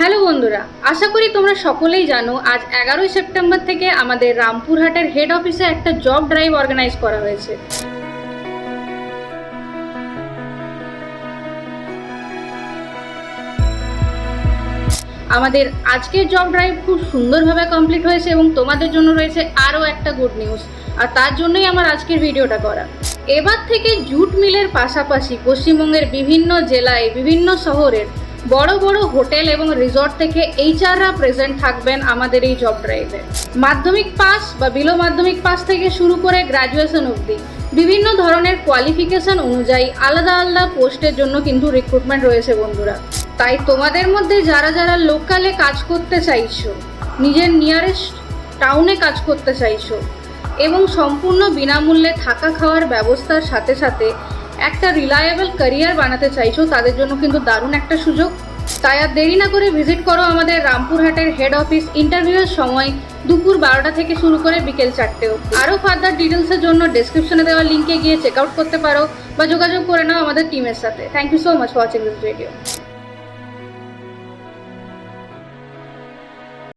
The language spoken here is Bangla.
হ্যালো বন্ধুরা, আশা করি তোমরা সকলেই জানো আজ 11ই সেপ্টেম্বর থেকে আমাদের রামপুরহাটের হেড অফিসে একটা জব ড্রাইভ অর্গানাইজ করা হয়েছে। আমাদের আজকের জব ড্রাইভ খুব সুন্দরভাবে কমপ্লিট হয়েছে এবং তোমাদের জন্য রয়েছে আরও একটা গুড নিউজ, আর তার জন্যই আমার আজকের ভিডিওটা করা। এবার থেকে জুট মিলের পাশাপাশি পশ্চিমবঙ্গের বিভিন্ন জেলায় বিভিন্ন শহরের বড় বড় হোটেল এবং রিসর্ট থেকে এইচআররা প্রেজেন্ট থাকবেন আমাদের এই জব ড্রাইভে। মাধ্যমিক পাস বা বিলো মাধ্যমিক পাস থেকে শুরু করে গ্র্যাজুয়েশন অবধি বিভিন্ন ধরনের কোয়ালিফিকেশন অনুযায়ী আলাদা আলাদা পোস্টের জন্য কিন্তু রিক্রুটমেন্ট রয়েছে বন্ধুরা। তাই তোমাদের মধ্যে যারা যারা লোকালে কাজ করতে চাইছো, নিজের নিয়ারেস্ট টাউনে কাজ করতে চাইছো এবং সম্পূর্ণ বিনামূল্যে থাকা খাওয়ার ব্যবস্থার সাথে সাথে একটা রিলায়েবল ক্যারিয়ার বানাতে চাইছো, তাদের জন্য কিন্তু দারুণ একটা সুযোগ। তাই আর দেরি না করে ভিজিট করো আমাদের রামপুরহাটের হেড অফিস। ইন্টারভিউয়ের সময় দুপুর 12টা থেকে শুরু করে বিকেল 4টে অবধি। আরও ফার্দার ডিটেলসের জন্য ডেসক্রিপশনে দেওয়া লিঙ্কে গিয়ে চেক আউট করতে পারো বা যোগাযোগ করে নাও আমাদের টিমের সাথে। Thank you so much for watching this video.